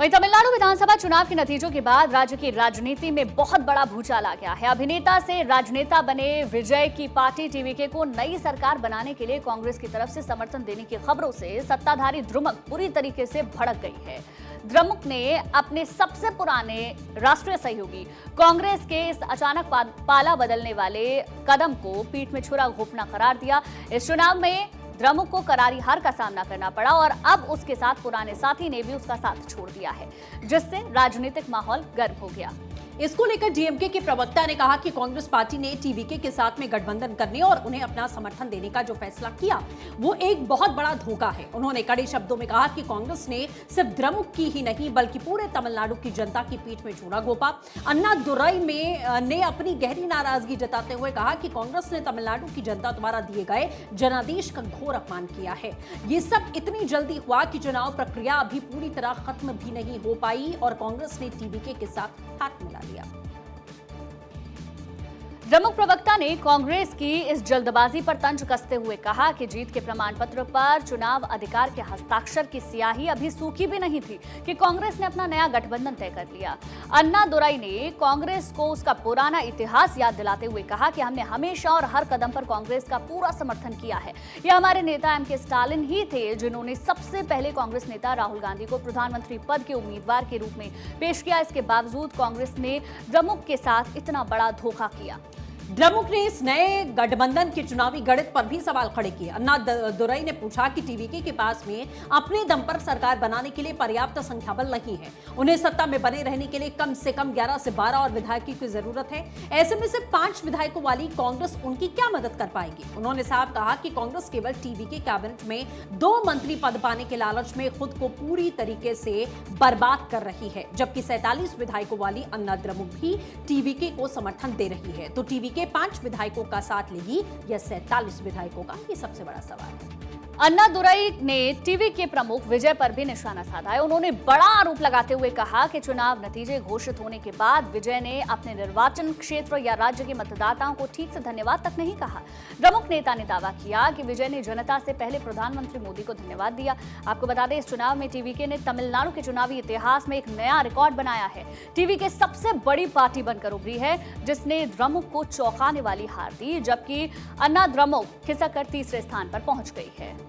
वहीं तमिलनाडु विधानसभा चुनाव के नतीजों के बाद राज्य की राजनीति में बहुत बड़ा भूचाल आ गया है। अभिनेता से राजनेता बने विजय की पार्टी टीवीके को नई सरकार बनाने के लिए कांग्रेस की तरफ से समर्थन देने की खबरों से सत्ताधारी द्रमुक पूरी तरीके से भड़क गई है। द्रमुक ने अपने सबसे पुराने राष्ट्रीय सहयोगी कांग्रेस के इस अचानक पाला बदलने वाले कदम को पीठ में छुरा घोंपना करार दिया। इस चुनाव में द्रमुक को करारी हार का सामना करना पड़ा और अब उसके साथ पुराने साथी ने भी उसका साथ छोड़ दिया है, जिससे राजनीतिक माहौल गर्म हो गया। इसको लेकर डीएमके के प्रवक्ता ने कहा कि कांग्रेस पार्टी ने टीवीके के साथ में गठबंधन करने और उन्हें अपना समर्थन देने का जो फैसला किया वो एक बहुत बड़ा धोखा है। उन्होंने कड़े शब्दों में कहा कि कांग्रेस ने सिर्फ द्रमुक की ही नहीं बल्कि पूरे तमिलनाडु की जनता की पीठ में छुरा घोंपा। अन्नादुरई ने अपनी गहरी नाराजगी जताते हुए कहा कि कांग्रेस ने तमिलनाडु की जनता द्वारा दिए गए जनादेश का घोर अपमान किया है। ये सब इतनी जल्दी हुआ कि चुनाव प्रक्रिया अभी पूरी तरह खत्म भी नहीं हो पाई और कांग्रेस ने टीवीके के साथ हाथ मिला लिया। द्रमुक प्रवक्ता ने कांग्रेस की इस जल्दबाजी पर तंज कसते हुए कहा कि जीत के प्रमाण पत्र पर चुनाव अधिकार के हस्ताक्षर की स्याही अभी सूखी भी नहीं थी कि कांग्रेस ने अपना नया गठबंधन तय कर लिया। अन्नादुरई ने कांग्रेस को उसका पुराना इतिहास याद दिलाते हुए कहा कि हमने हमेशा और हर कदम पर कांग्रेस का पूरा समर्थन किया है। यह हमारे नेता एम के स्टालिन ही थे जिन्होंने सबसे पहले कांग्रेस नेता राहुल गांधी को प्रधानमंत्री पद के उम्मीदवार के रूप में पेश किया। इसके बावजूद कांग्रेस ने द्रमुक के साथ इतना बड़ा धोखा किया। द्रमुक ने इस नए गठबंधन के चुनावी गणित पर भी सवाल खड़े किए। अन्नादुरई ने पूछा कि टीवीके के पास में अपने दम पर सरकार बनाने के लिए पर्याप्त संख्या बल नहीं है। उन्हें सत्ता में बने रहने के लिए कम से कम 11 से 12 और विधायकों की जरूरत है। ऐसे में सिर्फ 5 विधायकों वाली कांग्रेस उनकी क्या मदद कर पाएगी। उन्होंने साफ कहा कि कांग्रेस केवल टीवीके कैबिनेट में 2 मंत्री पद पाने के लालच में खुद को पूरी तरीके से बर्बाद कर रही है, जबकि 47 विधायकों वाली अन्ना द्रमुक भी टीवीके को समर्थन दे रही है। तो टीवीके 5 विधायकों का साथ लेगी या 47 विधायकों का, ये सबसे बड़ा सवाल है। अन्नादुरई ने टीवी के प्रमुख विजय पर भी निशाना साधा है। उन्होंने बड़ा आरोप लगाते हुए कहा कि चुनाव नतीजे घोषित होने के बाद विजय ने अपने निर्वाचन क्षेत्र या राज्य के मतदाताओं को ठीक से धन्यवाद तक नहीं कहा। द्रमुक नेता ने दावा किया कि विजय ने जनता से पहले प्रधानमंत्री मोदी को धन्यवाद दिया। आपको बता दें, इस चुनाव में टीवीके ने तमिलनाडु के चुनावी इतिहास में एक नया रिकॉर्ड बनाया है। टीवीके सबसे बड़ी पार्टी बनकर उभरी है जिसने द्रमुक को चौंकाने वाली हार दी, जबकि अन्ना द्रमुक खिसक कर तीसरे स्थान पर पहुंच गई है।